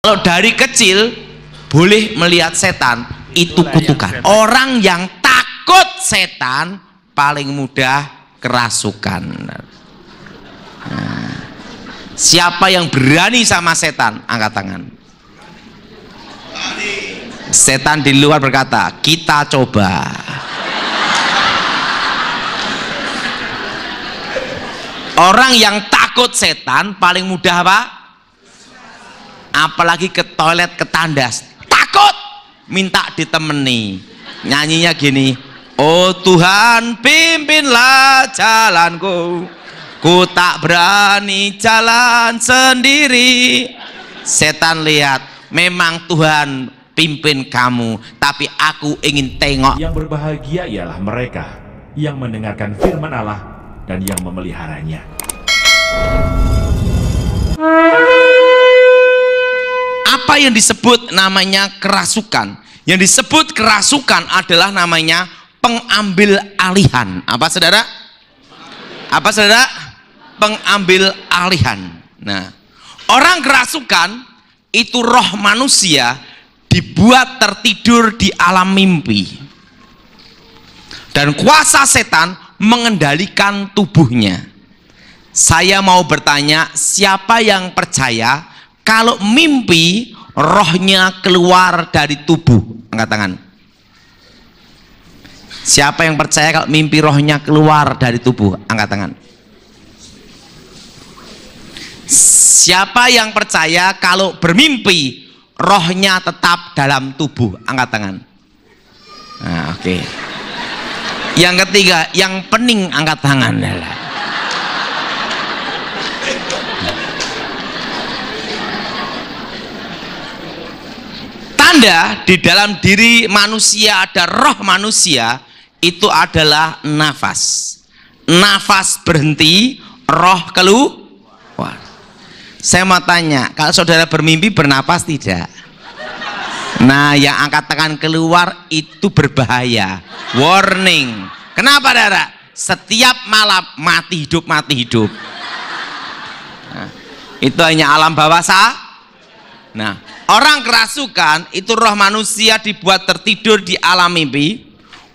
Kalau dari kecil boleh melihat setan, itu kutukan. Orang yang takut setan paling mudah kerasukan. Nah, siapa yang berani sama setan? Angkat tangan. Setan di luar berkata, kita coba. Orang yang takut setan paling mudah apa? Apalagi ke toilet, ke tandas, takut, minta ditemani. Nyanyinya gini, oh Tuhan pimpinlah jalanku, ku tak berani jalan sendiri. Setan lihat, memang Tuhan pimpin kamu, tapi aku ingin tengok. Yang berbahagia ialah mereka yang mendengarkan firman Allah dan yang memeliharanya. Apa yang disebut namanya kerasukan? Yang disebut kerasukan adalah namanya pengambil alihan. Apa saudara? Apa saudara? Pengambil alihan. Nah, orang kerasukan itu roh manusia dibuat tertidur di alam mimpi, dan kuasa setan mengendalikan tubuhnya. Saya mau bertanya, siapa yang percaya kalau mimpi rohnya keluar dari tubuh? Angkat tangan. Siapa yang percaya kalau mimpi rohnya keluar dari tubuh? Angkat tangan. Siapa yang percaya kalau bermimpi rohnya tetap dalam tubuh? Angkat tangan. Nah, oke. Yang ketiga, yang pening angkat tangan. Tanda di dalam diri manusia ada roh manusia, itu adalah nafas. Nafas berhenti, roh keluar. Saya mau tanya, kalau saudara bermimpi bernapas tidak? Nah, yang angkat tangan keluar itu berbahaya. Warning. Kenapa, saudara? Setiap malam mati hidup, mati hidup. Nah, itu hanya alam bawah sah. Nah, orang kerasukan itu roh manusia dibuat tertidur di alam mimpi.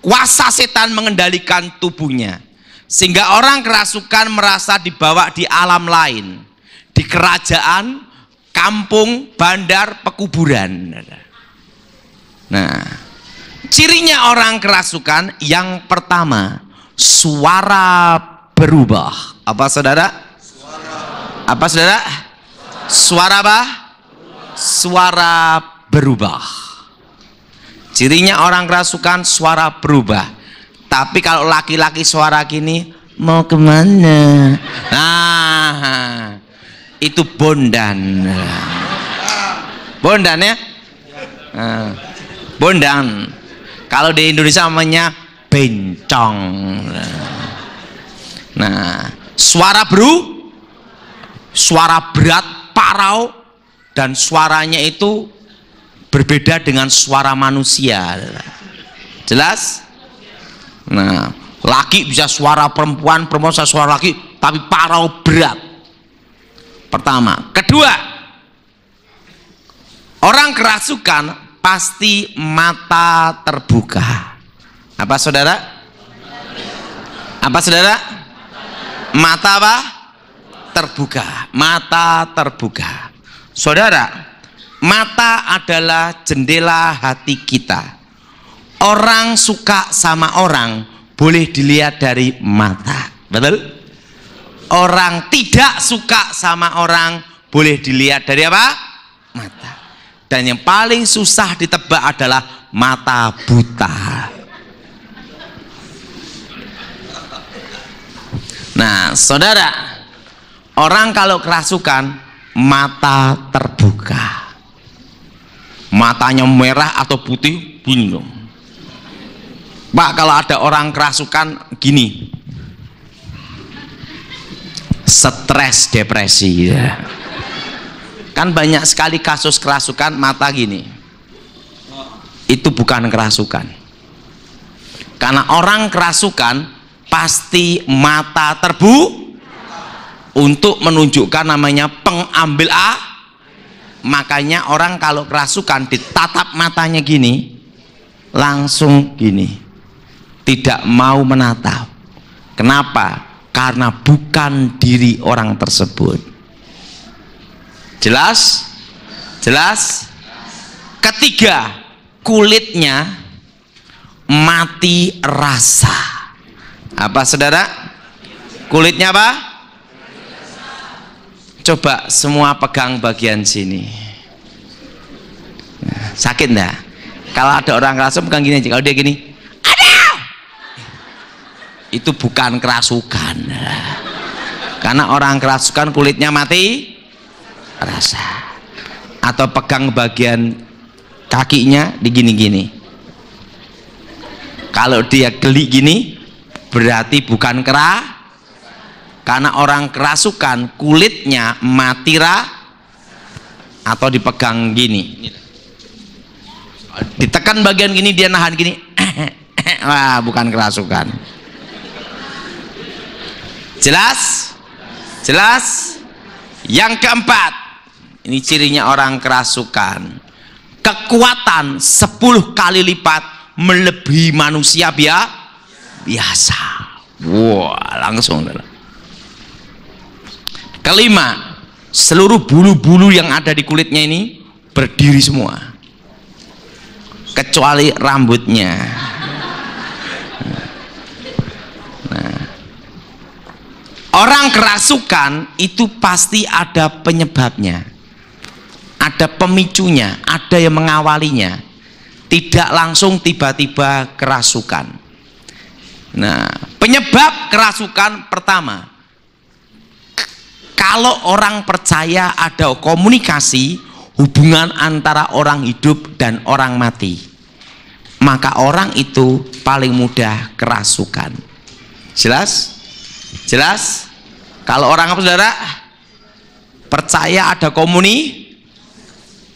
Kuasa setan mengendalikan tubuhnya, sehingga orang kerasukan merasa dibawa di alam lain, di kerajaan, kampung, bandar, pekuburan. Nah, cirinya orang kerasukan yang pertama, suara berubah. Apa saudara? Apa saudara? Suara apa? Suara berubah. Cirinya orang kerasukan suara berubah. Tapi kalau laki-laki suara gini, mau kemana? Nah, itu bondan. Bondan ya? Nah, bondan. Kalau di Indonesia namanya bencong. Nah, suara suara berat, parau, dan suaranya itu berbeda dengan suara manusia. Jelas? Nah, laki bisa suara perempuan, perempuan bisa suara laki, tapi parau berat. Pertama. Kedua, orang kerasukan pasti mata terbuka. Apa saudara? Apa saudara? Mata apa? Terbuka. Mata terbuka. Saudara, mata adalah jendela hati kita. Orang suka sama orang boleh dilihat dari mata. Betul? Orang tidak suka sama orang boleh dilihat dari apa? Mata. Dan yang paling susah ditebak adalah mata buta. Nah, saudara, orang kalau kerasukan mata terbuka, matanya merah atau putih, bingung. Pak, kalau ada orang kerasukan gini, stres, depresi ya. Kan banyak sekali kasus kerasukan mata gini. Itu bukan kerasukan. Karena orang kerasukan pasti mata terbuka untuk menunjukkan namanya pengambil Makanya orang kalau kerasukan ditatap matanya gini, langsung gini, tidak mau menatap. Kenapa? Karena bukan diri orang tersebut. Jelas? Jelas? Ketiga, kulitnya mati rasa. Apa saudara? Kulitnya apa? Coba semua pegang bagian sini. Sakit enggak? Kalau ada orang kerasukan pegang gini aja. Kalau dia gini, aduh, itu bukan kerasukan. Karena orang kerasukan kulitnya mati rasa. Atau pegang bagian kakinya di gini-gini. Kalau dia geli gini, berarti bukan karena orang kerasukan kulitnya mati atau dipegang gini, ditekan bagian gini, dia nahan gini, wah, bukan kerasukan. Jelas? Jelas? Yang keempat, ini cirinya orang kerasukan, kekuatan 10 kali lipat melebihi manusia biasa. Wah, langsung. Kelima, seluruh bulu-bulu yang ada di kulitnya ini berdiri semua, kecuali rambutnya. Nah, orang kerasukan itu pasti ada penyebabnya, ada pemicunya, ada yang mengawalinya. Tidak langsung tiba-tiba kerasukan. Nah, penyebab kerasukan pertama, kalau orang percaya ada komunikasi hubungan antara orang hidup dan orang mati, maka orang itu paling mudah kerasukan. Jelas? Jelas? Kalau orang apa saudara? Percaya ada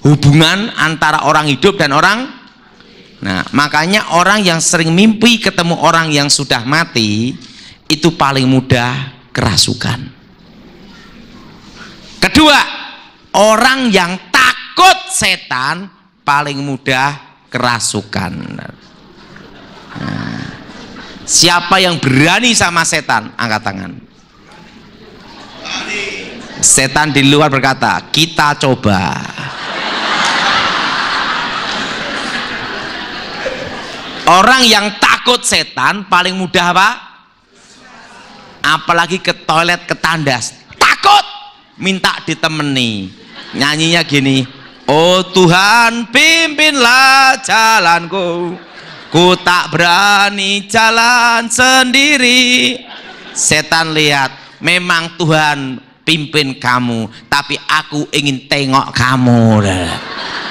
hubungan antara orang hidup dan orang. Nah, makanya orang yang sering mimpi ketemu orang yang sudah mati itu paling mudah kerasukan. Kedua, orang yang takut setan paling mudah kerasukan. Nah, siapa yang berani sama setan? Angkat tangan. Setan di luar berkata, kita coba. Orang yang takut setan paling mudah apa? Apalagi ke toilet, ke tandas, takut, minta ditemani. Nyanyinya gini, oh Tuhan pimpinlah jalanku, ku tak berani jalan sendiri. Setan lihat, memang Tuhan pimpin kamu, tapi aku ingin tengok kamu.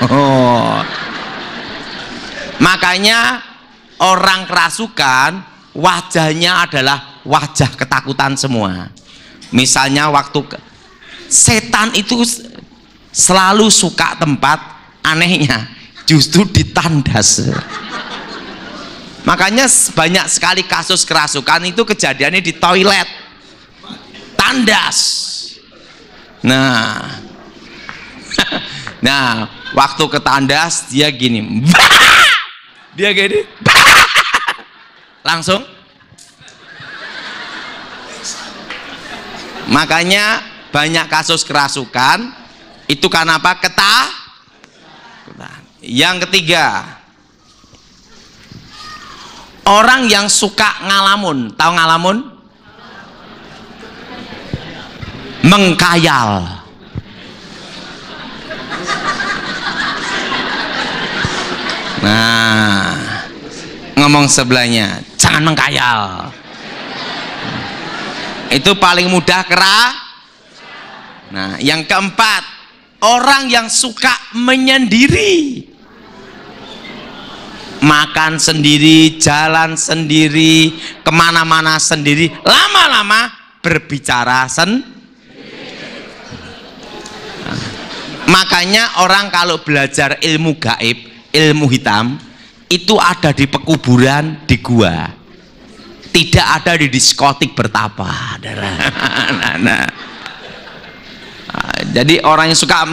Oh. Makanya orang kerasukan wajahnya adalah wajah ketakutan semua. Misalnya waktu setan itu selalu suka tempat, anehnya justru ditandas. Makanya banyak sekali kasus kerasukan itu kejadiannya di toilet, tandas. Nah, nah waktu ke tandas dia gini, dia gini, langsung. Makanya banyak kasus kerasukan itu karena apa? Ketakutan. Yang ketiga, orang yang suka ngalamun. Tahu ngalamun? Mengkayal. Nah, ngomong sebelahnya, jangan mengkayal. Itu paling mudah Nah, yang keempat, orang yang suka menyendiri, makan sendiri, jalan sendiri, kemana-mana sendiri, lama-lama berbicara Makanya orang kalau belajar ilmu gaib, ilmu hitam, itu ada di pekuburan, di gua, tidak ada di diskotik bertapa. Jadi orang yang suka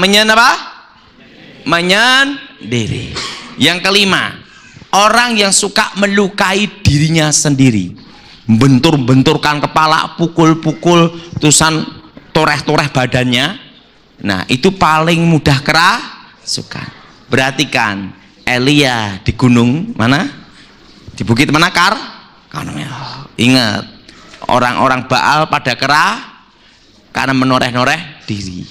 menyendiri. Yang kelima, orang yang suka melukai dirinya sendiri, bentur-benturkan kepala, pukul-pukul, terusan toreh-toreh badannya. Nah, itu paling mudah kerasukan. Perhatikan Elia di gunung mana? Di bukit mana? Karmel. Ingat, orang-orang Baal pada karena menoreh-noreh diri.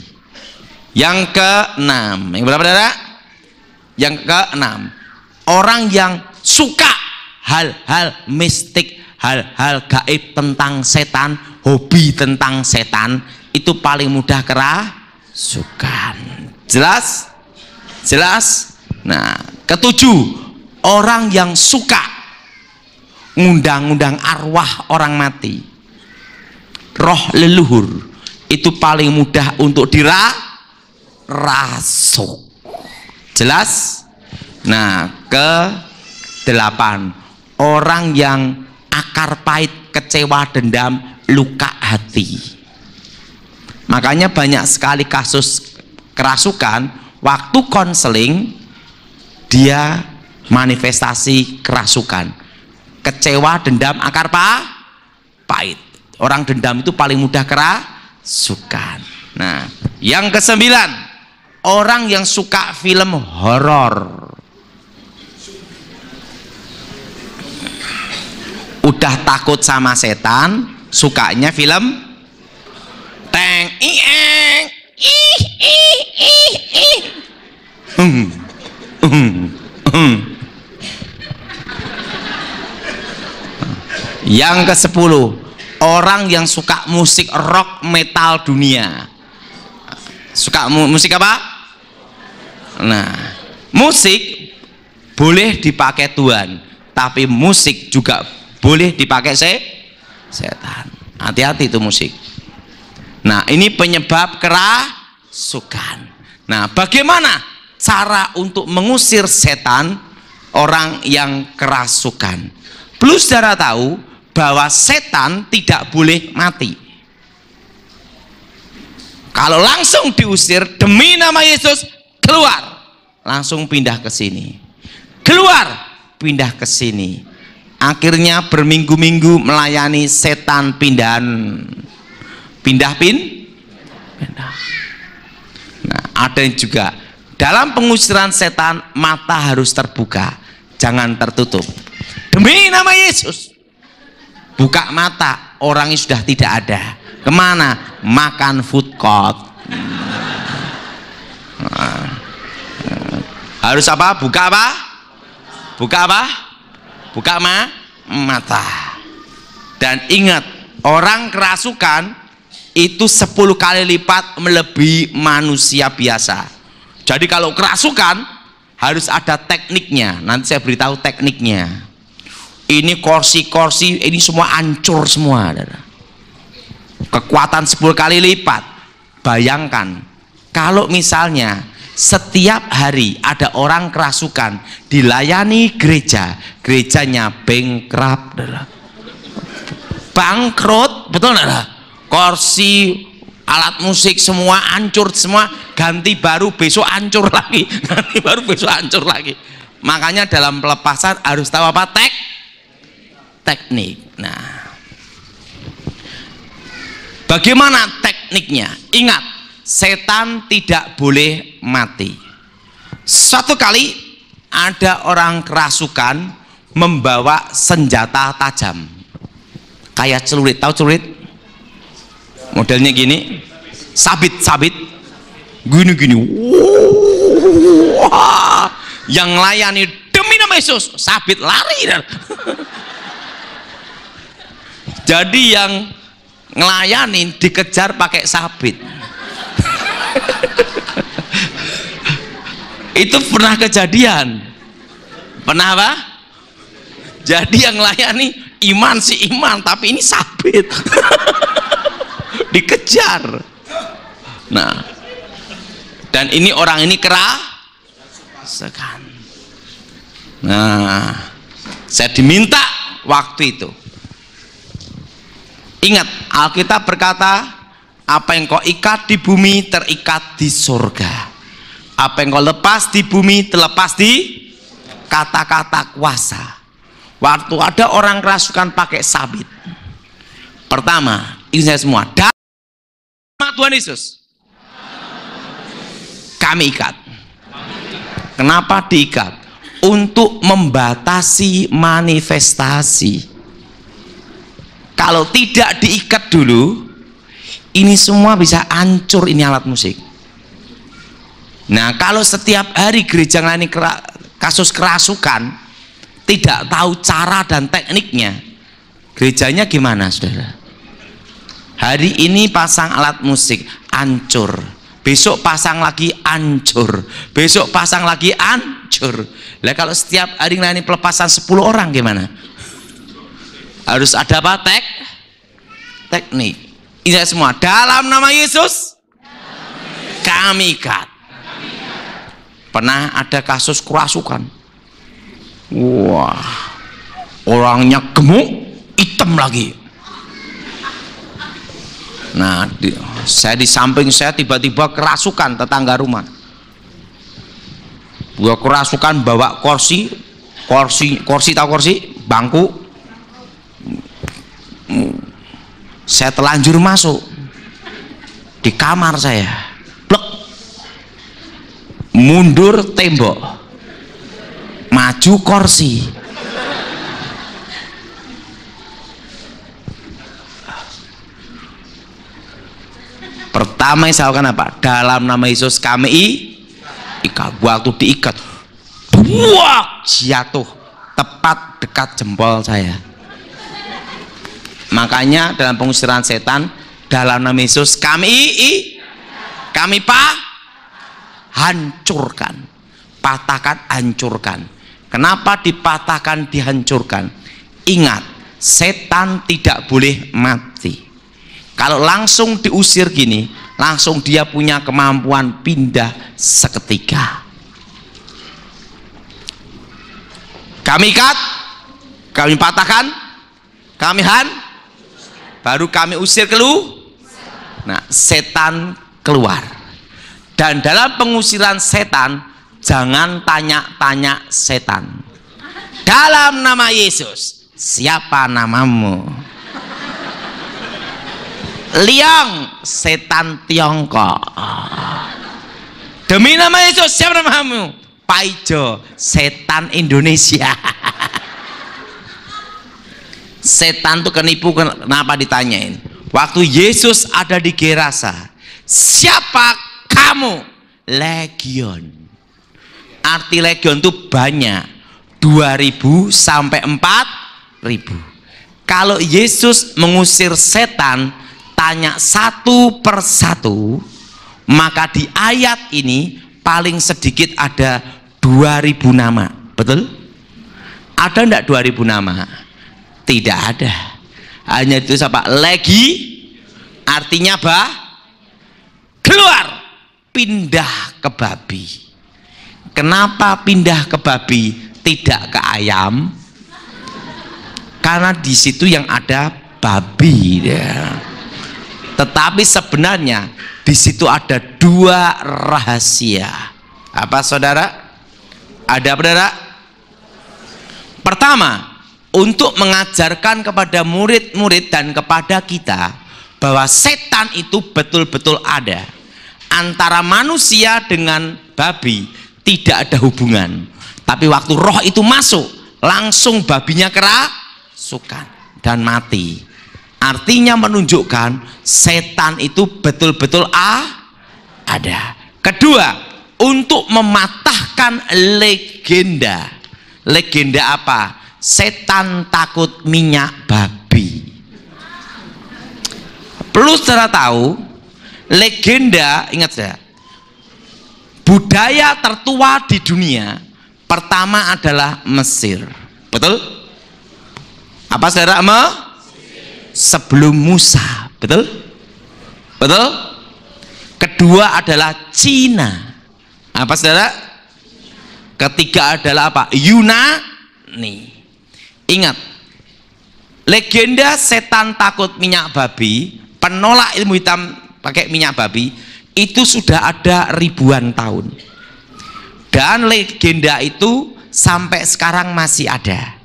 Yang keenam, yang berapa saudara? Yang keenam, orang yang suka hal-hal mistik, hal-hal gaib tentang setan, hobi tentang setan, itu paling mudah kerasukan. Jelas? Jelas? Nah, ketujuh, orang yang suka ngundang-undang arwah orang mati, roh leluhur, itu paling mudah untuk dirasuk. Jelas? Nah, ke-8, orang yang akar pahit, kecewa, dendam, luka hati. Makanya banyak sekali kasus kerasukan, waktu konseling dia manifestasi kerasukan, kecewa, dendam, akar pahit. Orang dendam itu paling mudah kerasukan. Nah, yang ke-9, orang yang suka film horor. Udah takut sama setan, sukanya film teng ieng ih ih ih ih. Yang ke-10, orang yang suka musik rock metal dunia. Suka musik apa? Nah, musik boleh dipakai Tuhan, tapi musik juga boleh dipakai setan. Hati-hati itu musik. Nah, ini penyebab kerasukan. Nah, bagaimana cara untuk mengusir setan, orang yang kerasukan? Perlu saudara tahu bahwa setan tidak boleh mati. Kalau langsung diusir, demi nama Yesus, keluar, langsung pindah ke sini. Keluar, pindah ke sini. Akhirnya berminggu-minggu melayani setan pindah. Nah, ada yang juga dalam pengusiran setan, mata harus terbuka, jangan tertutup. Demi nama Yesus, buka mata, orangnya sudah tidak ada. Kemana? Makan food court. Harus apa? Buka apa? Buka apa? Buka mata. Dan ingat, orang kerasukan itu 10 kali lipat melebihi manusia biasa. Jadi kalau kerasukan harus ada tekniknya. Nanti saya beritahu tekniknya. Ini kursi-kursi ini semua hancur semua. Kekuatan 10 kali lipat. Bayangkan kalau misalnya setiap hari ada orang kerasukan dilayani gereja, gerejanya bankrupt, bangkrut, betul nggak? Kursi, alat musik semua hancur semua, ganti baru besok hancur lagi, ganti baru besok hancur lagi. Makanya dalam pelepasan harus tahu apa? Teknik. Nah, bagaimana tekniknya? Ingat, setan tidak boleh mati. Suatu kali ada orang kerasukan membawa senjata tajam kayak celurit. Tahu celurit? Modelnya gini, sabit gini. Wah, yang layani demi nama Yesus, sabit lari. Jadi yang ngelayanin dikejar pakai sabit. Itu pernah kejadian. Pernah apa? Jadi yang layani iman si iman, tapi ini sabit. Dikejar. Nah, dan ini orang ini kerasukan. Nah, saya diminta waktu itu. Ingat, Alkitab berkata, apa yang kau ikat di bumi terikat di surga, Apa yang kau lepas di bumi terlepas di kata-kata kuasa. Waktu ada orang kerasukan pakai sabit, pertama, ini saya semua, nama Tuhan Yesus kami ikat. Kenapa diikat? Untuk membatasi manifestasi. Kalau tidak diikat dulu, ini semua bisa hancur, ini alat musik. Nah, kalau setiap hari gereja ngelani kasus kerasukan, tidak tahu cara dan tekniknya, gerejanya gimana, saudara? Hari ini pasang alat musik, hancur. Besok pasang lagi, hancur. Besok pasang lagi, hancur. Lah kalau setiap hari ngelani pelepasan 10 orang gimana? Harus ada apa? Teknik. Ini semua dalam nama Yesus kami ikat. Pernah ada kasus kerasukan. Wah, orangnya gemuk, hitam lagi. Nah, saya di samping saya tiba-tiba kerasukan tetangga rumah. Gua kerasukan bawa kursi tahu kursi, bangku. Saya telanjur masuk di kamar saya. Plek. Mundur tembok. Maju kursi. Pertama yang saya lakukan apa? Dalam nama Yesus kami ikat. Waktu diikat, buak, jatuh tepat dekat jempol saya. Makanya dalam pengusiran setan, dalam nama Yesus kami hancurkan, patahkan, hancurkan. Kenapa dipatahkan, dihancurkan? Ingat, setan tidak boleh mati. Kalau langsung diusir gini, langsung dia punya kemampuan pindah seketika. Kami ikat, kami patahkan, kami baru kami usir Nah, setan keluar. Dan dalam pengusiran setan, jangan tanya-tanya setan. Dalam nama Yesus, siapa namamu? Liang, setan Tiongkok. Demi nama Yesus, siapa namamu? Paijo, setan Indonesia. Setan tuh kenipu. Kenapa ditanyain? Waktu Yesus ada di Gerasa, siapa kamu? Legion. Arti legion itu banyak, 2000 sampai 4000. Kalau Yesus mengusir setan, tanya satu persatu, maka di ayat ini paling sedikit ada 2000 nama. Betul? Ada enggak 2000 nama? Tidak ada. Hanya itu apa? Legi, artinya keluar, pindah ke babi. Kenapa pindah ke babi, tidak ke ayam? Karena di situ yang ada babi ya. Tetapi sebenarnya di situ ada 2 rahasia. Apa saudara? Ada saudara? Pertama, untuk mengajarkan kepada murid-murid dan kepada kita bahwa setan itu betul-betul ada. Antara manusia dengan babi tidak ada hubungan. Tapi waktu roh itu masuk, langsung babinya kerasukan dan mati. Artinya menunjukkan setan itu betul-betul ada. Kedua, untuk mematahkan legenda. Legenda apa? Setan takut minyak babi. Perlu saudara tahu, legenda, ingat saya, budaya tertua di dunia pertama adalah Mesir. Betul? Apa saudara? Sebelum Musa, betul? Betul? Kedua adalah Cina. Apa saudara? Ketiga adalah apa? Yunani. Ingat, legenda setan takut minyak babi, penolak ilmu hitam pakai minyak babi, itu sudah ada ribuan tahun. Dan legenda itu sampai sekarang masih ada.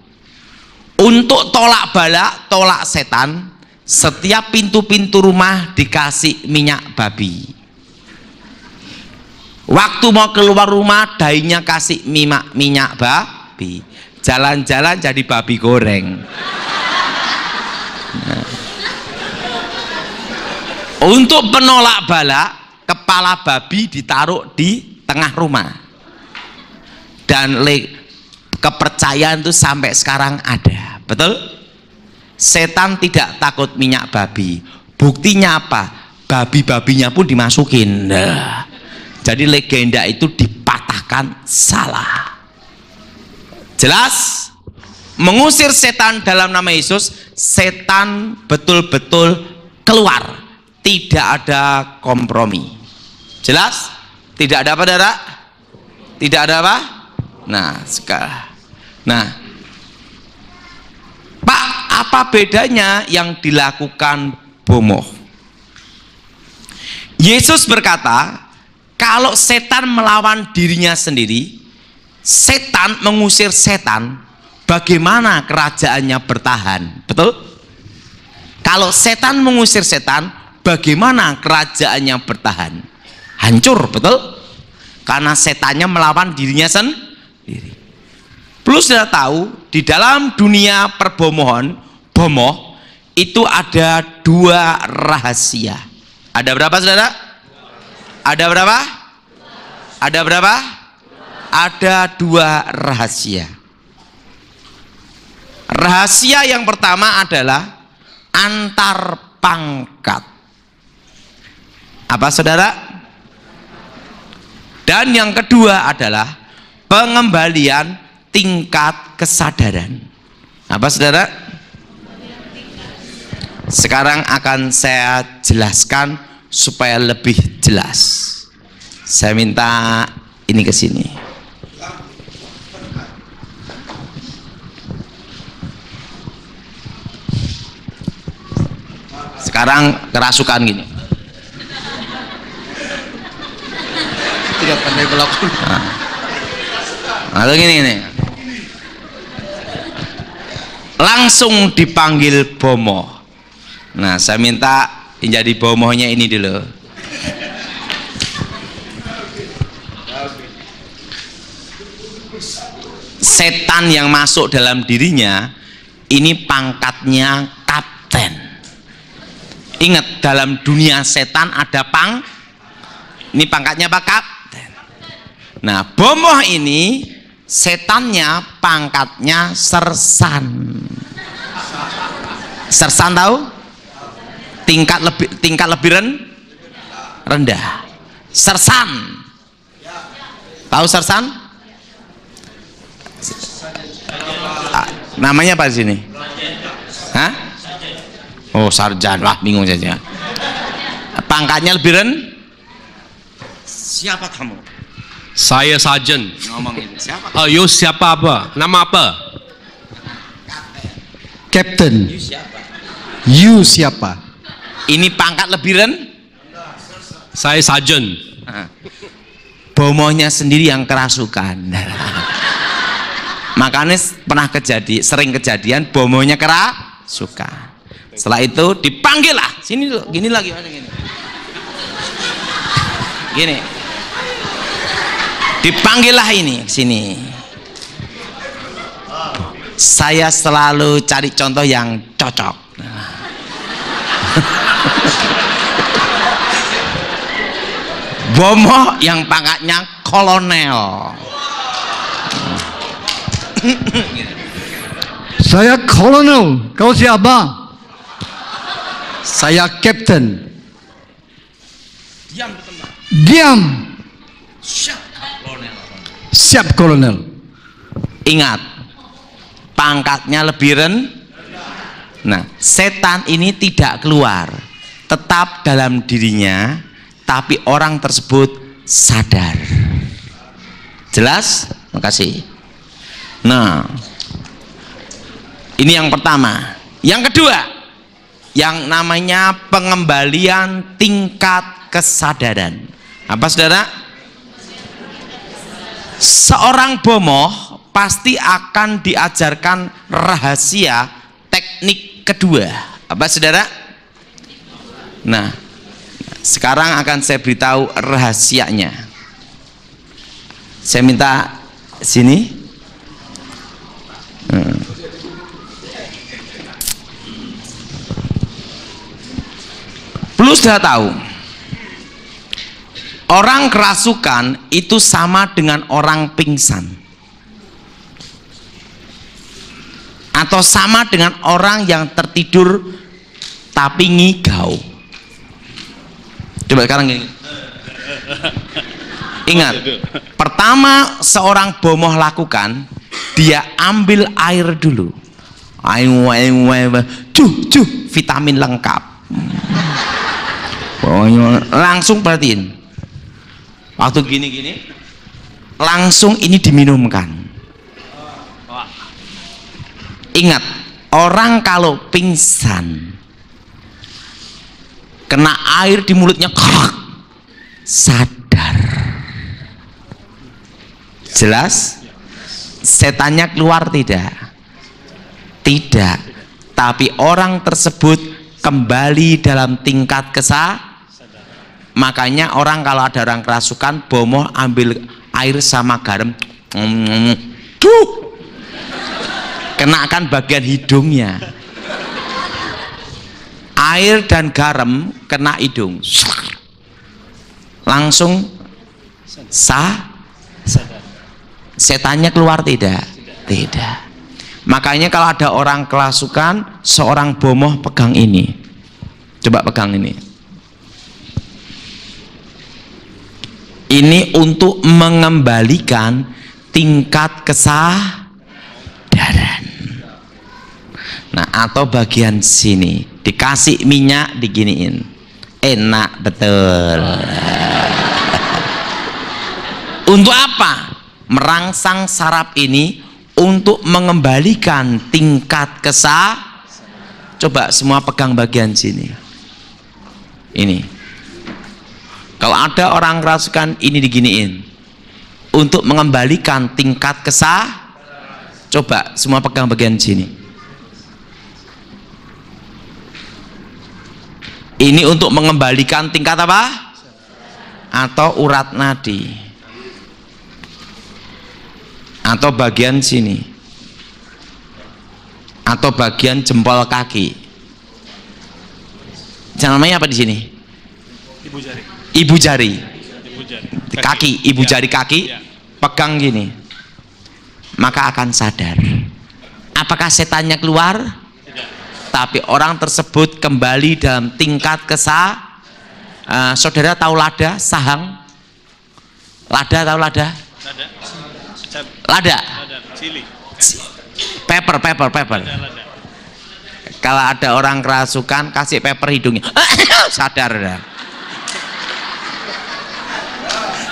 Untuk tolak bala, tolak setan, setiap pintu-pintu rumah dikasih minyak babi. Waktu mau keluar rumah, dainya kasih minyak babi. Jalan-jalan jadi babi goreng. Nah. Untuk penolak bala, kepala babi ditaruh di tengah rumah. Dan kepercayaan itu sampai sekarang ada. Betul? Setan tidak takut minyak babi. Buktinya apa? Babi-babinya pun dimasukin. Nah. Jadi legenda itu dipatahkan salah. Jelas? Mengusir setan dalam nama Yesus, setan betul-betul keluar. Tidak ada kompromi. Jelas? Tidak ada apa, Dara? Tidak ada apa? Nah, sekarang. Nah, Pak, apa bedanya yang dilakukan bomoh? Yesus berkata, kalau setan melawan dirinya sendiri, setan mengusir setan, bagaimana kerajaannya bertahan? Betul? Kalau setan mengusir setan, bagaimana kerajaannya bertahan? Hancur, betul? Karena setannya melawan dirinya sendiri. Perlu sudah tahu, di dalam dunia perbomohan, bomoh, itu ada dua rahasia. Ada berapa, saudara? Ada berapa? Ada berapa? Ada dua rahasia. Rahasia yang pertama adalah antar pangkat. Apa, saudara? Dan yang kedua adalah pengembalian tingkat kesadaran. Apa, saudara? Sekarang akan saya jelaskan supaya lebih jelas. Saya minta ini ke sini. Sekarang kerasukan gini. Tidak pandai berlaku. Atau gini. Langsung dipanggil bomoh. Nah, saya minta yang jadi bomohnya ini dulu. Setan yang masuk dalam dirinya ini pangkatnya kapten. Ingat, dalam dunia setan ada ini pangkatnya apa? Kapten. Nah, bomoh ini setannya pangkatnya sersan. Sersan tahu? Tingkat lebih rendah. Sersan. Tahu sersan? Namanya apa di sini? Hah? Oh, sarjan. Wah, bingung saja. Pangkatnya lebih Siapa kamu? Saya sarjan. Ngomongin siapa? You siapa apa? Nama apa? Captain. You siapa? You siapa? Ini pangkat lebih Saya sarjan. Bomohnya sendiri yang kerasukan. Makanya sering kejadian bomohnya kerasukan. Setelah itu dipanggil lah. Sini dulu, gini lagi, gini. Dipanggil lah ini, sini. Saya selalu cari contoh yang cocok. Bomoh yang pangkatnya kolonel. Saya kolonel. Kau siapa? Saya captain. Diam di tempat. Diam. Siap, kolonel. Siap, kolonel. Ingat, pangkatnya lebih Nah, setan ini tidak keluar, tetap dalam dirinya, tapi orang tersebut sadar. Jelas? Makasih. Nah, ini yang pertama. Yang kedua, yang namanya pengembalian tingkat kesadaran. Apa, saudara? Seorang bomoh pasti akan diajarkan rahasia teknik kedua. Apa saudara? Nah, sekarang akan saya beritahu rahasianya. Saya minta sini. Perlu sudah tahu, orang kerasukan itu sama dengan orang pingsan, atau sama dengan orang yang tertidur tapi ngigau. Coba sekarang gini. Ingat, pertama seorang bomoh lakukan, dia ambil air dulu. Vitamin lengkap. Langsung perhatiin. Waktu gini-gini, langsung ini diminumkan. Ingat, orang kalau pingsan, kena air di mulutnya, sadar. Jelas? Setannya keluar tidak? Tidak. Tapi orang tersebut kembali dalam tingkat makanya orang kalau ada orang kerasukan, bomoh ambil air sama garam, kenakan bagian hidungnya. Air dan garam kena hidung, langsung setannya keluar tidak? Tidak. Makanya kalau ada orang kerasukan, seorang bomoh pegang ini. Coba pegang ini. Ini untuk mengembalikan tingkat kesadaran. Nah, atau bagian sini dikasih minyak, diginiin, enak betul. Untuk apa? Merangsang saraf ini untuk mengembalikan tingkat Coba semua pegang bagian sini. Ini. Kalau ada orang kerasukan, ini diginiin untuk mengembalikan tingkat Coba semua pegang bagian sini. Ini untuk mengembalikan tingkat apa? Atau urat nadi. Atau bagian sini, atau bagian jempol kaki. Namanya apa di sini? Ibu jari. Ibu jari. Kaki, ibu jari kaki, pegang gini, maka akan sadar. Apakah setannya keluar? Tidak. Tapi orang tersebut kembali dalam tingkat saudara tahu lada, sahang? Lada, tahu lada? Lada, cili, pepper. Kalau ada orang kerasukan, kasih pepper hidungnya, sadar.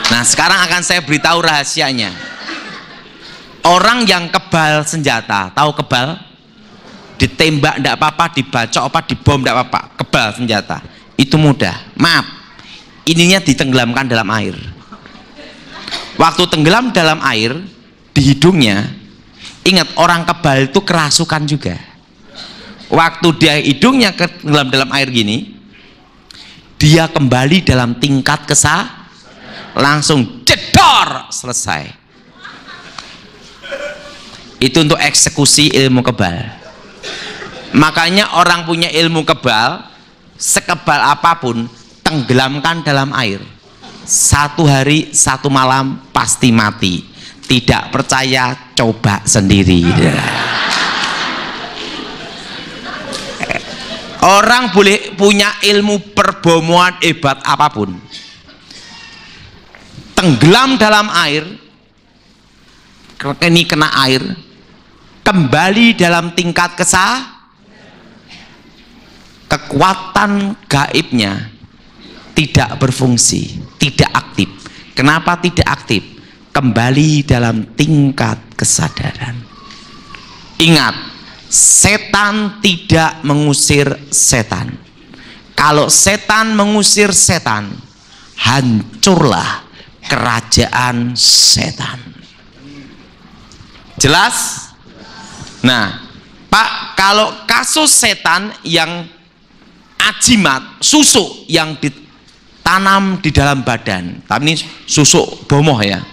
Nah, sekarang akan saya beritahu rahasianya. Orang yang kebal senjata, tahu kebal? Ditembak tidak apa-apa, dibacok apa, dibom tidak apa-apa, kebal senjata. Itu mudah. Maaf, ininya ditenggelamkan dalam air. Waktu tenggelam dalam air di hidungnya, ingat orang kebal itu kerasukan juga. Waktu dia hidungnya tenggelam dalam air gini, dia kembali dalam tingkat langsung jedor, selesai. Itu untuk eksekusi ilmu kebal. Makanya orang punya ilmu kebal, sekebal apapun, tenggelamkan dalam air. 1 hari 1 malam pasti mati. Tidak percaya, coba sendiri. Orang boleh punya ilmu perbomoan hebat apapun, tenggelam dalam air, ini kena air, kembali dalam tingkat kekuatan gaibnya tidak berfungsi, tidak aktif. Kenapa tidak aktif? Kembali dalam tingkat kesadaran. Ingat, setan tidak mengusir setan. Kalau setan mengusir setan, hancurlah kerajaan setan. Jelas? Nah, Pak, kalau kasus setan yang ajimat, susuk yang ditanam di dalam badan, tapi ini susuk bomoh ya,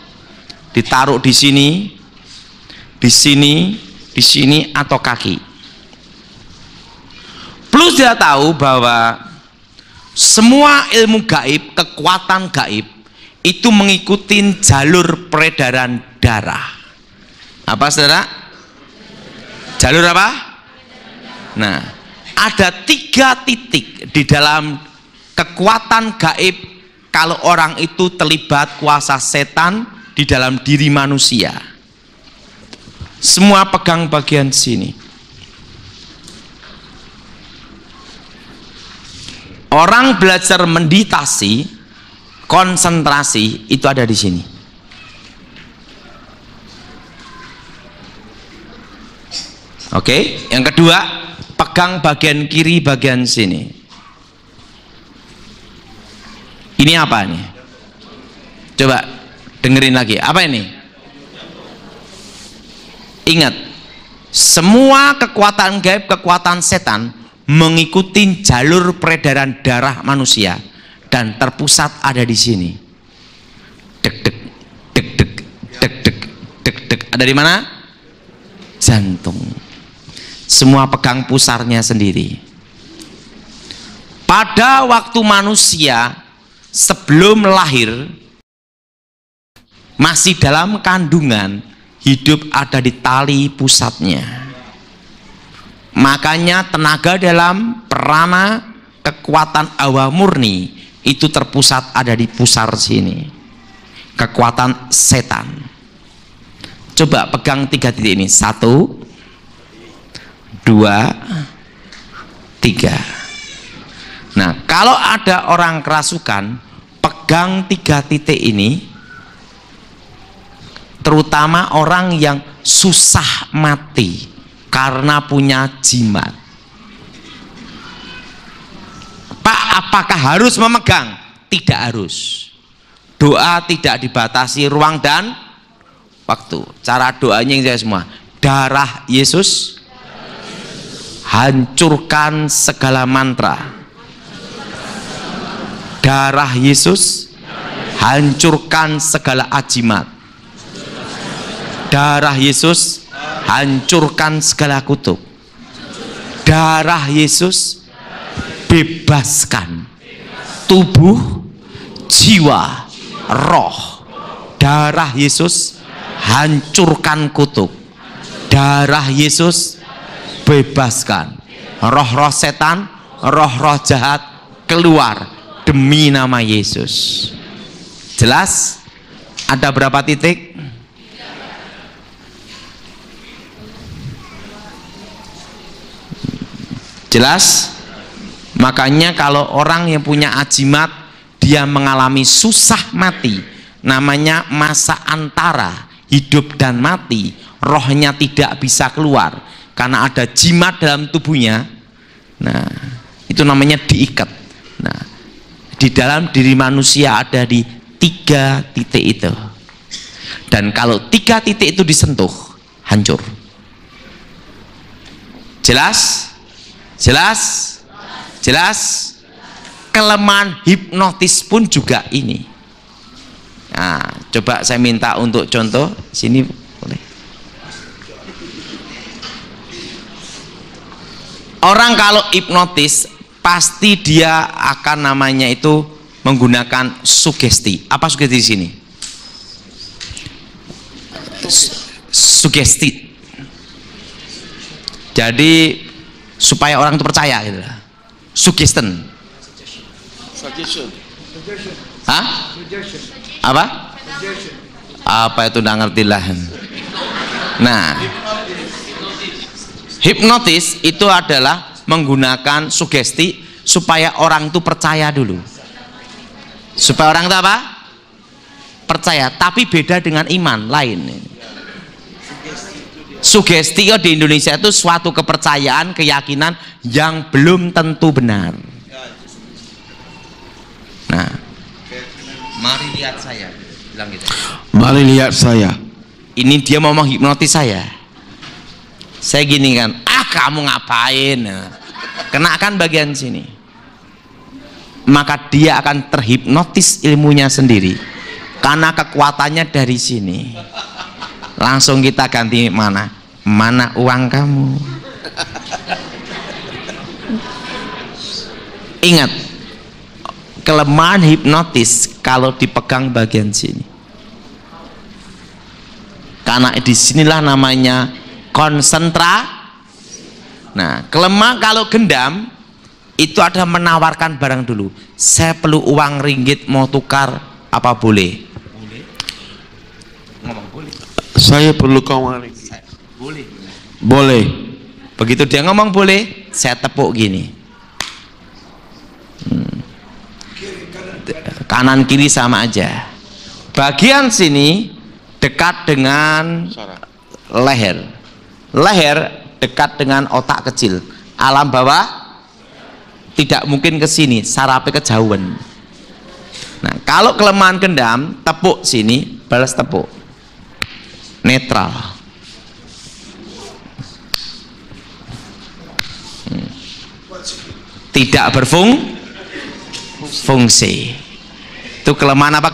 ditaruh di sini, di sini, di sini atau kaki. Plus dia tahu bahwa semua ilmu gaib, kekuatan gaib itu mengikuti jalur peredaran darah. Apa saudara? Jalur apa? Nah, ada 3 titik di dalam kekuatan gaib kalau orang itu terlibat kuasa setan di dalam diri manusia. Semua pegang bagian sini. Orang belajar meditasi, konsentrasi itu ada di sini. Oke, yang kedua, pegang bagian kiri bagian sini. Ini apa nih? Coba dengerin lagi. Apa ini? Ingat, semua kekuatan gaib, kekuatan setan mengikuti jalur peredaran darah manusia dan terpusat ada di sini. Dek dek dek dek dek dek dek dek. Ada di mana? Jantung. Semua pegang pusarnya sendiri. Pada waktu manusia sebelum lahir masih dalam kandungan, hidup ada di tali pusatnya. Makanya tenaga dalam perana kekuatan awal murni itu terpusat ada di pusar sini. Kekuatan setan. Coba pegang 3 titik ini. 1, 2, 3. Nah, kalau ada orang kerasukan, pegang 3 titik ini, terutama orang yang susah mati karena punya jimat. Pak, apakah harus memegang? Tidak harus. Doa tidak dibatasi ruang dan waktu. Cara doanya yang saya semua. Darah Yesus hancurkan segala mantra. Darah Yesus hancurkan segala ajimat. Darah Yesus hancurkan segala kutuk. Darah Yesus bebaskan tubuh, jiwa, roh. Darah Yesus hancurkan kutuk. Darah Yesus bebaskan roh-roh setan, roh-roh jahat keluar demi nama Yesus. Jelas? Ada berapa titik? Jelas? Makanya kalau orang yang punya ajimat, dia mengalami susah mati, namanya masa antara hidup dan mati, rohnya tidak bisa keluar karena ada jimat dalam tubuhnya. Nah, itu namanya diikat. Nah, di dalam diri manusia ada di 3 titik itu. Dan kalau 3 titik itu disentuh, hancur. Jelas? Jelas? Jelas? Kelemahan hipnotis pun juga ini. Nah, coba saya minta untuk contoh sini boleh. Orang kalau hipnotis pasti dia akan namanya itu menggunakan sugesti. Apa sugesti di sini? Sugesti. Jadi supaya orang itu percaya gitu. Suggestion. Hah? Apa? Apa itu nggak ngerti lah. Nah, hipnotis itu adalah menggunakan sugesti supaya orang itu percaya dulu. Supaya orang itu apa? Percaya. Tapi beda dengan iman lain. Sugesti di Indonesia itu suatu kepercayaan, keyakinan yang belum tentu benar. Nah, mari lihat saya. Bilang gitu. Mari lihat saya. Ini dia mau menghipnotis saya. Saya gini kan, kamu ngapain? Nah, kenakan bagian sini. Maka dia akan terhipnotis ilmunya sendiri. Karena kekuatannya dari sini. Langsung kita ganti mana? Mana uang kamu? Ingat, kelemahan hipnotis kalau dipegang bagian sini. Karena disinilah namanya konsentra. Nah, kelemahan kalau gendam itu ada menawarkan barang dulu. Saya perlu uang ringgit, mau tukar, apa boleh? Ngomong boleh. Saya perlu uang ringgit. Boleh. Boleh. Begitu dia ngomong boleh, saya tepuk gini. Kanan kiri sama aja. Bagian sini dekat dengan leher. Leher dekat dengan otak kecil. Alam bawah tidak mungkin ke sini, sarafnya kejauhan. Nah, kalau kelemahan gendam, tepuk sini, balas tepuk. Netral. Tidak berfungsi. Itu kelemahan apa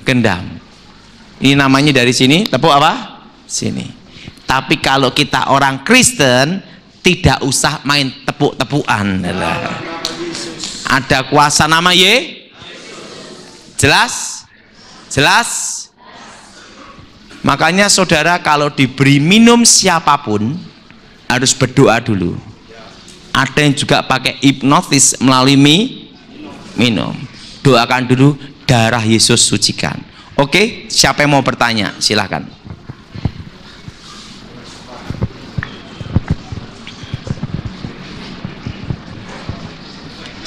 gendam. Ini namanya dari sini, tepuk apa? Sini. Tapi kalau kita orang Kristen tidak usah main tepuk-tepukan. Ada kuasa nama Jelas? Jelas? Makanya saudara kalau diberi minum siapapun harus berdoa dulu. Ada yang juga pakai hipnotis melalui minum. Doakan dulu, darah Yesus sucikan. Oke, siapa yang mau bertanya? Silahkan.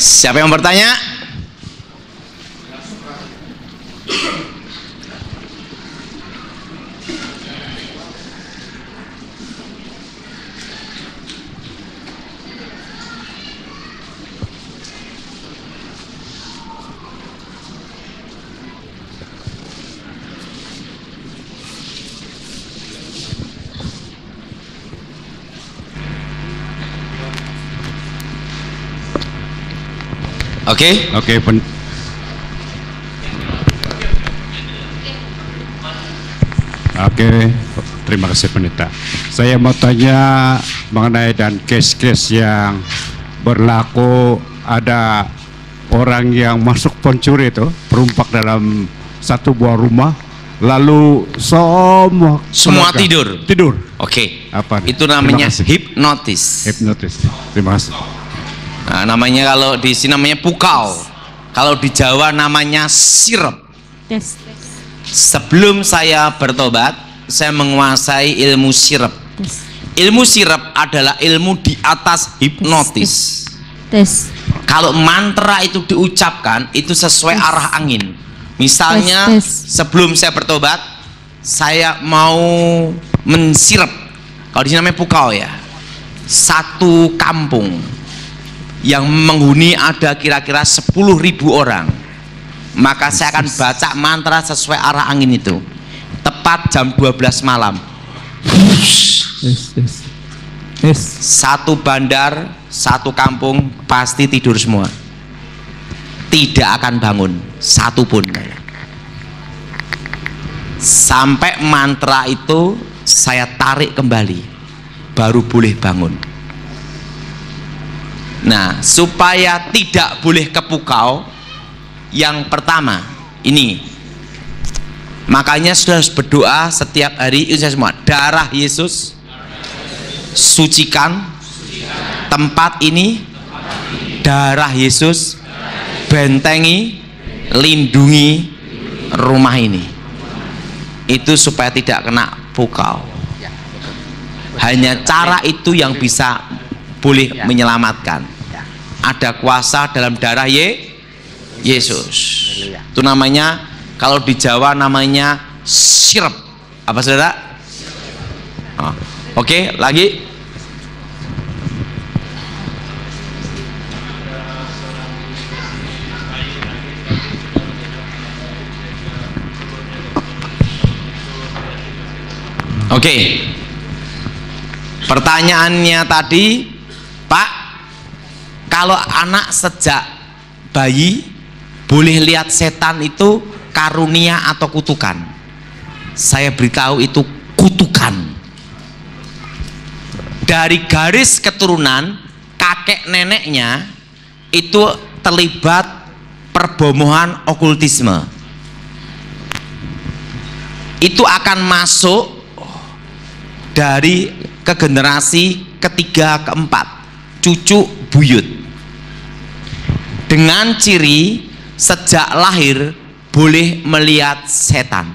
Siapa yang bertanya? Oke. Oke, terima kasih pendeta. Saya mau tanya mengenai dan case-case yang berlaku, ada orang yang masuk pencuri itu, perompak dalam satu buah rumah, lalu semua Tidur. Oke. Apa? Itu namanya hipnotis. Terima kasih. Nah, namanya kalau di sini namanya pukau. Kalau di Jawa namanya sirep. Sebelum saya bertobat, saya menguasai ilmu sirep. Ilmu sirep adalah ilmu di atas hipnotis. Kalau mantra itu diucapkan, itu sesuai arah angin. Misalnya sebelum saya bertobat, saya mau mensirep. Kalau di sini namanya pukau ya. Satu kampung yang menghuni ada kira-kira 10.000 orang, maka saya akan baca mantra sesuai arah angin itu tepat jam 12 malam. Satu bandar, satu kampung pasti tidur semua, tidak akan bangun satupun sampai mantra itu saya tarik kembali, baru boleh bangun. Nah, supaya tidak boleh kepukau, yang pertama ini, makanya sudah harus berdoa setiap hari. Itu semua, darah Yesus sucikan tempat ini, darah Yesus bentengi, lindungi rumah ini. Itu supaya tidak kena pukau. Hanya cara itu yang bisa boleh menyelamatkan. Ada kuasa dalam darah Yesus. Itu namanya, kalau di Jawa namanya sirep. Apa saudara? Oh. Oke, lagi. Oke. Pertanyaannya tadi, Pak, kalau anak sejak bayi boleh lihat setan itu karunia atau kutukan? Saya beritahu itu kutukan. Dari garis keturunan kakek neneknya itu terlibat perbomohan okultisme. Itu akan masuk dari ke generasi ketiga, keempat, cucu buyut, dengan ciri sejak lahir boleh melihat setan.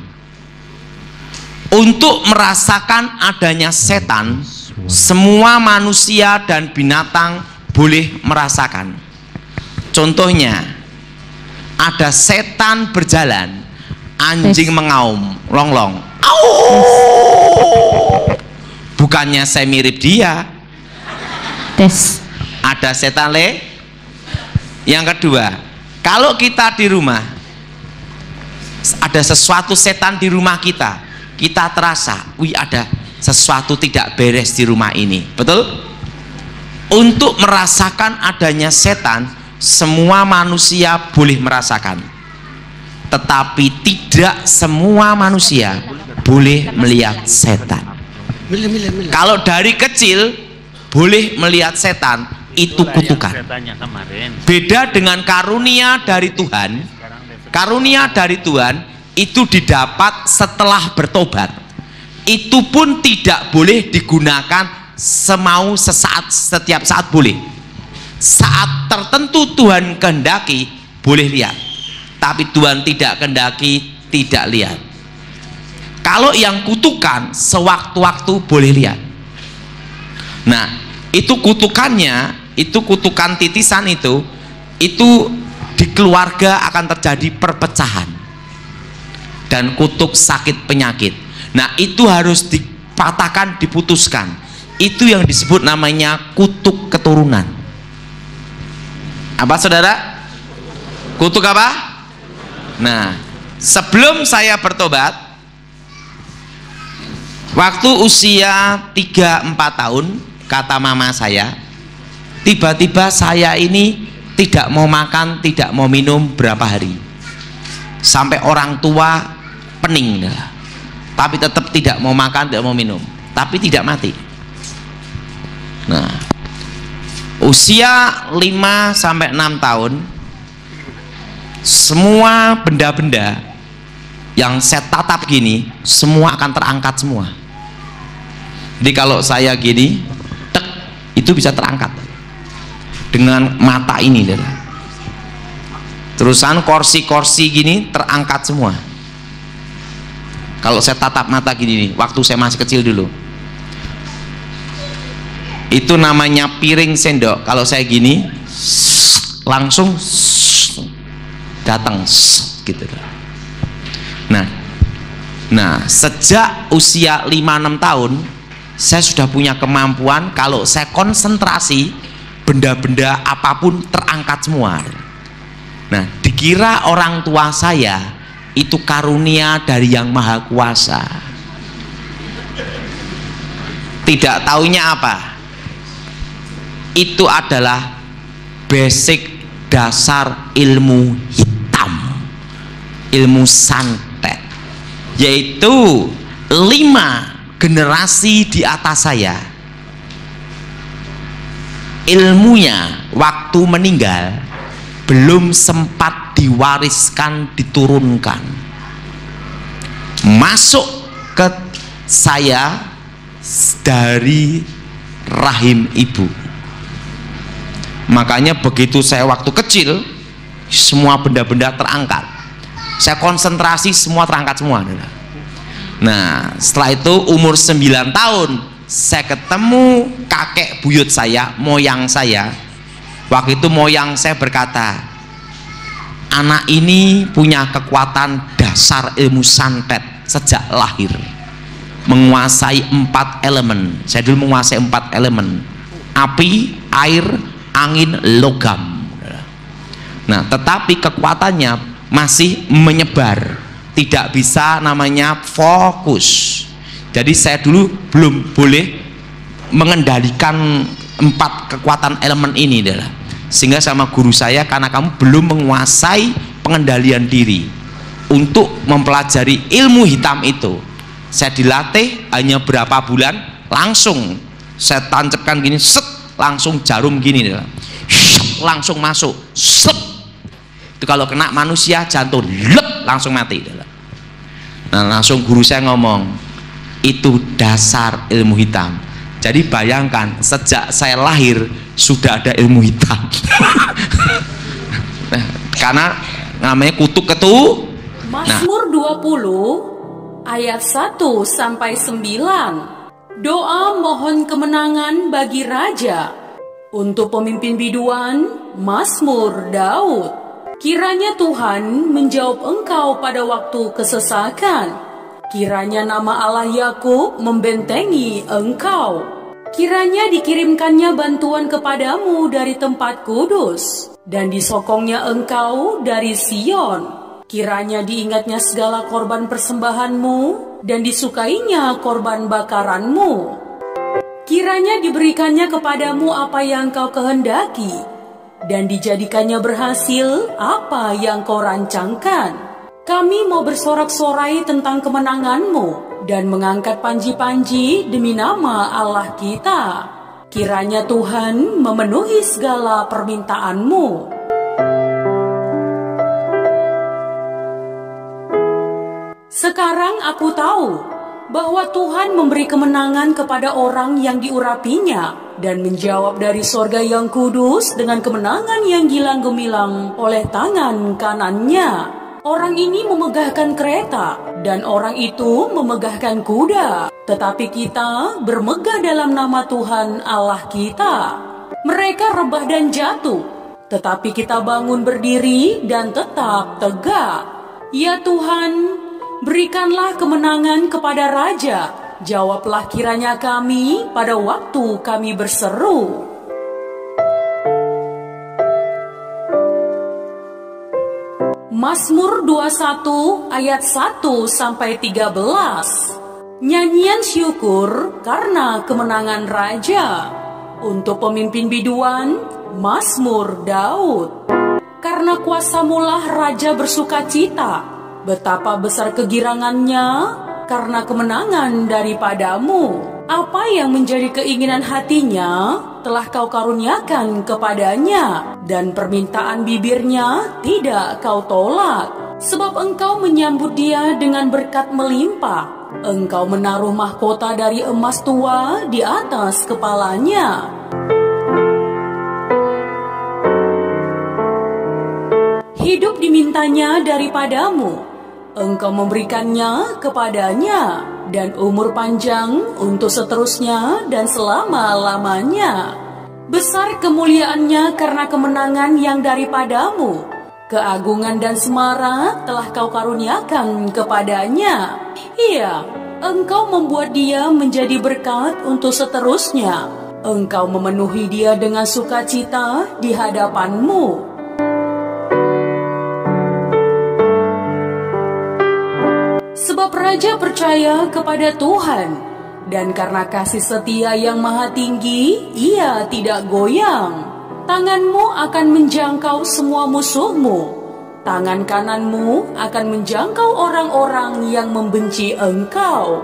Untuk merasakan adanya setan, semua manusia dan binatang boleh merasakan. Contohnya, ada setan berjalan, anjing mengaum, longlong, bukannya saya mirip dia. Tes. Ada setan le. Yang kedua, kalau kita di rumah ada sesuatu setan di rumah kita, kita terasa, wih, ada sesuatu tidak beres di rumah ini, betul? Untuk merasakan adanya setan, semua manusia boleh merasakan, tetapi tidak semua manusia boleh melihat setan. Kalau dari kecil boleh melihat setan, itu kutukan. Beda dengan karunia dari Tuhan. Karunia dari Tuhan itu didapat setelah bertobat. Itu pun tidak boleh digunakan semau sesaat, setiap saat boleh. Saat tertentu Tuhan kehendaki boleh lihat, tapi Tuhan tidak kehendaki tidak lihat. Kalau yang kutukan sewaktu-waktu boleh lihat. Nah, itu kutukannya, itu kutukan titisan itu di keluarga akan terjadi perpecahan dan kutuk sakit penyakit. Nah, itu harus dipatahkan, diputuskan. Itu yang disebut namanya kutuk keturunan. Apa saudara? Kutuk apa? Nah, sebelum saya bertobat, waktu usia 3-4 tahun, kata mama saya, tiba-tiba saya ini tidak mau makan, tidak mau minum berapa hari, sampai orang tua pening, tapi tetap tidak mau makan, tidak mau minum, tapi tidak mati. Nah, usia 5-6 tahun, semua benda-benda yang saya tatap gini semua akan terangkat semua. Jadi kalau saya gini, tek, itu bisa terangkat dengan mata ini, terusan kursi-kursi gini terangkat semua. Kalau saya tatap mata gini nih, waktu saya masih kecil dulu, itu namanya piring sendok. Kalau saya gini, langsung datang gitu. Nah, sejak usia 5-6 tahun saya sudah punya kemampuan, kalau saya konsentrasi, benda-benda apapun terangkat semua. Nah, dikira orang tua saya itu karunia dari Yang Maha Kuasa. Tidak taunya apa? Itu adalah basic dasar ilmu hitam, ilmu santet, yaitu 5 generasi di atas saya ilmunya waktu meninggal belum sempat diwariskan, diturunkan, masuk ke saya dari rahim ibu. Makanya begitu saya waktu kecil, semua benda-benda terangkat, saya konsentrasi, semua terangkat semua. Nah, setelah itu umur 9 tahun saya ketemu kakek buyut saya, moyang saya. Waktu itu moyang saya berkata, anak ini punya kekuatan dasar ilmu santet sejak lahir, menguasai 4 elemen. Saya dulu menguasai 4 elemen: api, air, angin, logam. Nah, tetapi kekuatannya masih menyebar, tidak bisa namanya fokus. Jadi saya dulu belum boleh mengendalikan 4 kekuatan elemen ini adalah. Sehingga sama guru saya, karena kamu belum menguasai pengendalian diri untuk mempelajari ilmu hitam itu, saya dilatih hanya berapa bulan, langsung saya tancapkan gini, set, langsung jarum gini adalah. Langsung masuk, set. Itu kalau kena manusia jantung lep, langsung mati adalah. Nah, langsung guru saya ngomong, itu dasar ilmu hitam. Jadi bayangkan, sejak saya lahir sudah ada ilmu hitam. Nah, karena namanya kutuk ketu. Mazmur 20 ayat 1 sampai 9. Doa mohon kemenangan bagi raja. Untuk pemimpin biduan, Mazmur Daud. Kiranya Tuhan menjawab engkau pada waktu kesesakan. Kiranya nama Allah Yakub membentengi engkau. Kiranya dikirimkannya bantuan kepadamu dari tempat kudus, dan disokongnya engkau dari Sion. Kiranya diingatnya segala korban persembahanmu, dan disukainya korban bakaranmu. Kiranya diberikannya kepadamu apa yang kau kehendaki, dan dijadikannya berhasil apa yang kau rancangkan. Kami mau bersorak-sorai tentang kemenanganmu dan mengangkat panji-panji demi nama Allah kita. Kiranya Tuhan memenuhi segala permintaanmu. Sekarang aku tahu bahwa Tuhan memberi kemenangan kepada orang yang diurapinya dan menjawab dari sorga yang kudus dengan kemenangan yang gilang gemilang oleh tangan kanannya. Orang ini memegahkan kereta dan orang itu memegahkan kuda, tetapi kita bermegah dalam nama Tuhan Allah kita. Mereka rebah dan jatuh, tetapi kita bangun berdiri dan tetap tegak. Ya Tuhan, berikanlah kemenangan kepada raja. Jawablah kiranya kami pada waktu kami berseru. Mazmur 21 ayat 1 sampai 13. Nyanyian syukur karena kemenangan raja. Untuk pemimpin biduan, Mazmur Daud. Karena kuasamulah raja bersukacita, betapa besar kegirangannya karena kemenangan daripadamu. Apa yang menjadi keinginan hatinya telah kau karuniakan kepadanya, dan permintaan bibirnya tidak kau tolak. Sebab engkau menyambut dia dengan berkat melimpah. Engkau menaruh mahkota dari emas tua di atas kepalanya. Hidup dimintanya daripadamu. Engkau memberikannya kepadanya, dan umur panjang untuk seterusnya dan selama-lamanya. Besar kemuliaannya karena kemenangan yang daripadamu. Keagungan dan semarak telah kau karuniakan kepadanya. Iya, engkau membuat dia menjadi berkat untuk seterusnya. Engkau memenuhi dia dengan sukacita di hadapanmu. Sebab raja percaya kepada Tuhan, dan karena kasih setia yang maha tinggi, ia tidak goyang. Tanganmu akan menjangkau semua musuhmu. Tangan kananmu akan menjangkau orang-orang yang membenci engkau.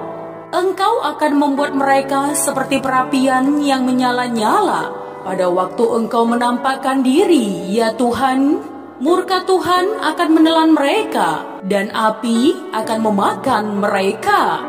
Engkau akan membuat mereka seperti perapian yang menyala-nyala. Pada waktu engkau menampakkan diri, ya Tuhan, murka Tuhan akan menelan mereka, dan api akan memakan mereka.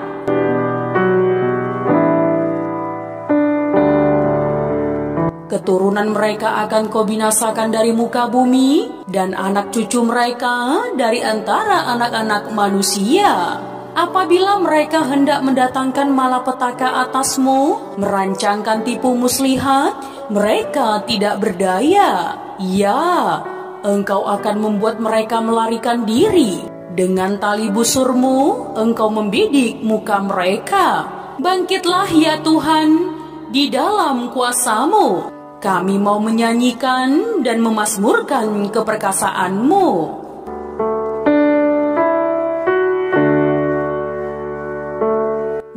Keturunan mereka akan kau binasakan dari muka bumi, dan anak cucu mereka dari antara anak-anak manusia. Apabila mereka hendak mendatangkan malapetaka atasmu, merancangkan tipu muslihat, mereka tidak berdaya. Ya, engkau akan membuat mereka melarikan diri. Dengan tali busurmu, engkau membidik muka mereka. Bangkitlah ya Tuhan, di dalam kuasamu. Kami mau menyanyikan dan memazmurkan keperkasaanmu.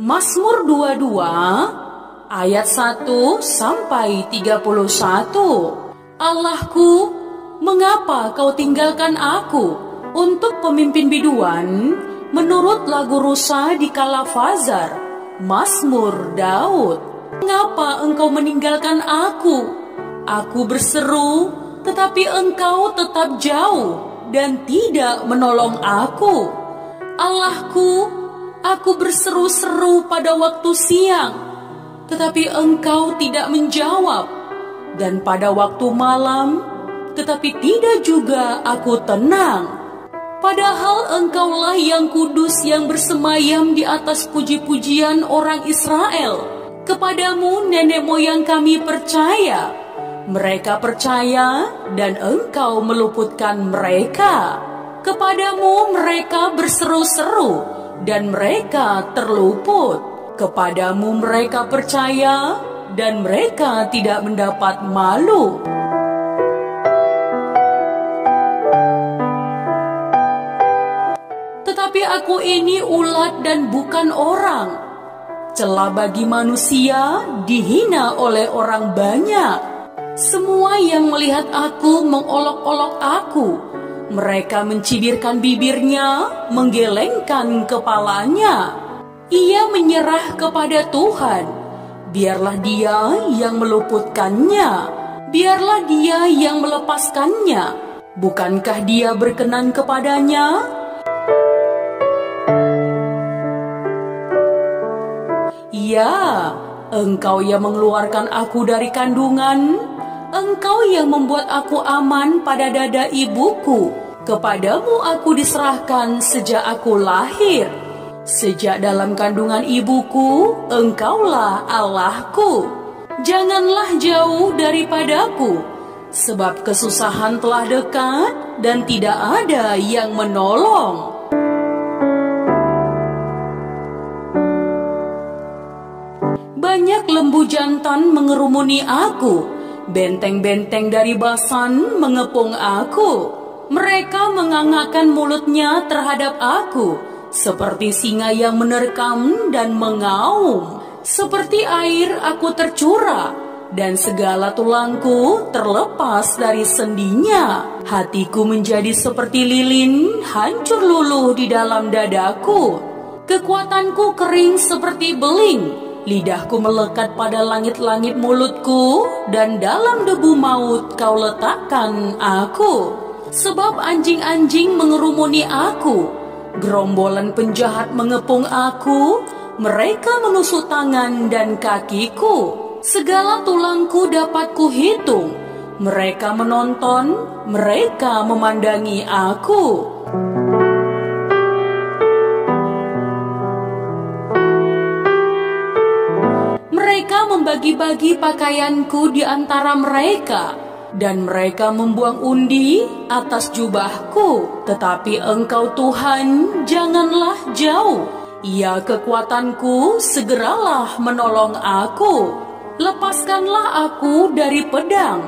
Mazmur 22 ayat 1 sampai 31. Allahku, mengapa kau tinggalkan aku? Untuk pemimpin biduan, menurut lagu rusa di kala Fazar, Mazmur Daud. Mengapa engkau meninggalkan aku? Aku berseru, tetapi engkau tetap jauh dan tidak menolong aku. Allahku, aku berseru-seru pada waktu siang, tetapi engkau tidak menjawab. Dan pada waktu malam, tetapi tidak juga aku tenang. Padahal engkaulah yang kudus yang bersemayam di atas puji-pujian orang Israel. Kepadamu nenek moyang kami percaya. Mereka percaya dan engkau meluputkan mereka. Kepadamu mereka berseru-seru dan mereka terluput. Kepadamu mereka percaya dan mereka tidak mendapat malu. Tetapi aku ini ulat dan bukan orang. Celah bagi manusia, dihina oleh orang banyak. Semua yang melihat aku mengolok-olok aku. Mereka mencibirkan bibirnya, menggelengkan kepalanya. Ia menyerah kepada Tuhan. Biarlah Dia yang meluputkannya. Biarlah Dia yang melepaskannya. Bukankah Dia berkenan kepadanya? Ya, engkau yang mengeluarkan aku dari kandungan, engkau yang membuat aku aman pada dada ibuku. Kepadamu aku diserahkan sejak aku lahir. Sejak dalam kandungan ibuku, engkaulah Allahku. Janganlah jauh daripadaku, sebab kesusahan telah dekat dan tidak ada yang menolong. Banyak lembu jantan mengerumuni aku, benteng-benteng dari Basan mengepung aku. Mereka mengangakkan mulutnya terhadap aku, seperti singa yang menerkam dan mengaum. Seperti air aku tercurah, dan segala tulangku terlepas dari sendinya. Hatiku menjadi seperti lilin, hancur luluh di dalam dadaku. Kekuatanku kering seperti beling. Lidahku melekat pada langit-langit mulutku, dan dalam debu maut kau letakkan aku. Sebab anjing-anjing mengerumuni aku, gerombolan penjahat mengepung aku, mereka menusuk tangan dan kakiku. Segala tulangku dapat kuhitung, mereka menonton, mereka memandangi aku. Mereka membagi-bagi pakaianku di antara mereka, dan mereka membuang undi atas jubahku. Tetapi Engkau Tuhan, janganlah jauh. Ya kekuatanku, segeralah menolong aku. Lepaskanlah aku dari pedang,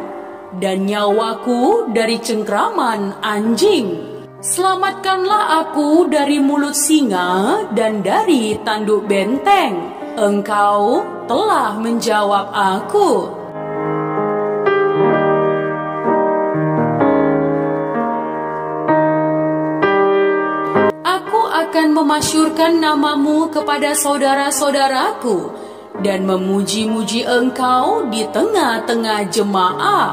dan nyawaku dari cengkraman anjing. Selamatkanlah aku dari mulut singa dan dari tanduk benteng. Engkau telah menjawab aku. Aku akan memasyurkan namamu kepada saudara-saudaraku dan memuji-muji engkau di tengah-tengah jemaah.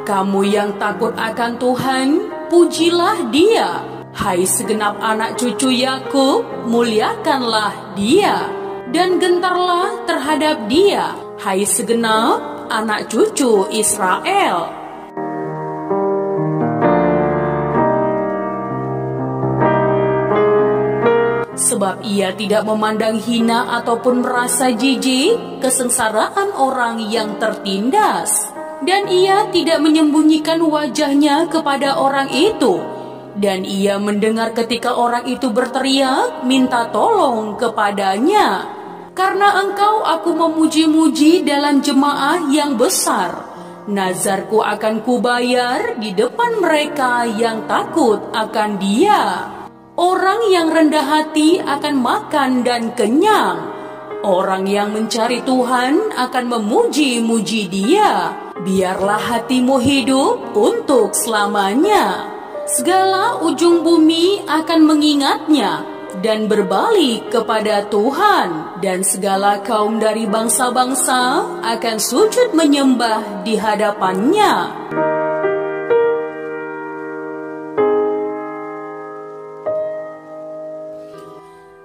Kamu yang takut akan Tuhan, pujilah Dia. Hai segenap anak cucu Yakub, muliakanlah Dia. Dan gentarlah terhadap Dia, hai segenap anak cucu Israel. Sebab Ia tidak memandang hina ataupun merasa jijik kesengsaraan orang yang tertindas. Dan Ia tidak menyembunyikan wajahnya kepada orang itu. Dan Ia mendengar ketika orang itu berteriak minta tolong kepadanya. Karena engkau aku memuji-muji dalam jemaah yang besar. Nazarku akan kubayar di depan mereka yang takut akan Dia. Orang yang rendah hati akan makan dan kenyang. Orang yang mencari Tuhan akan memuji-muji Dia. Biarlah hatimu hidup untuk selamanya. Segala ujung bumi akan mengingatnya dan berbalik kepada Tuhan, dan segala kaum dari bangsa-bangsa akan sujud menyembah di hadapannya.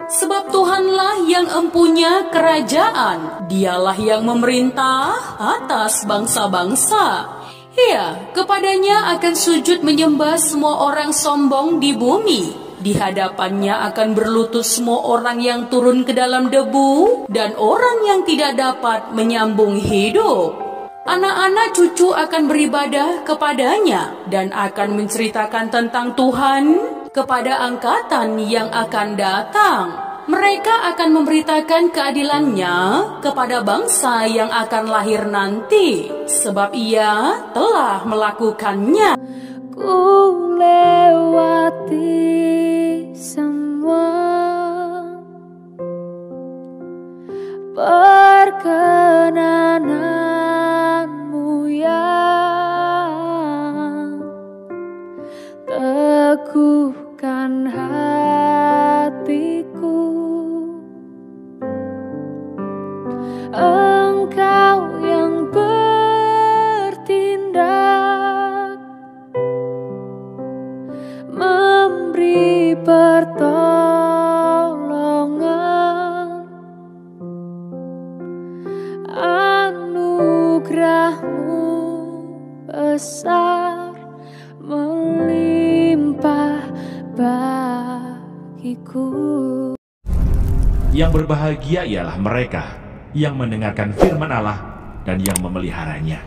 Sebab Tuhanlah yang empunya kerajaan, Dialah yang memerintah atas bangsa-bangsa. Ya, kepadanya akan sujud menyembah semua orang sombong di bumi. Di hadapannya akan berlutut semua orang yang turun ke dalam debu dan orang yang tidak dapat menyambung hidup. Anak-anak cucu akan beribadah kepadanya dan akan menceritakan tentang Tuhan kepada angkatan yang akan datang. Mereka akan memberitakan keadilannya kepada bangsa yang akan lahir nanti, sebab Ia telah melakukannya. Ku lewati semua perkenananmu yang teguhkan hatiku. Engkau yang bertindak, memberi pertolongan, anugerah-Mu besar melimpah bagiku. Yang berbahagia ialah mereka yang mendengarkan firman Allah dan yang memeliharanya.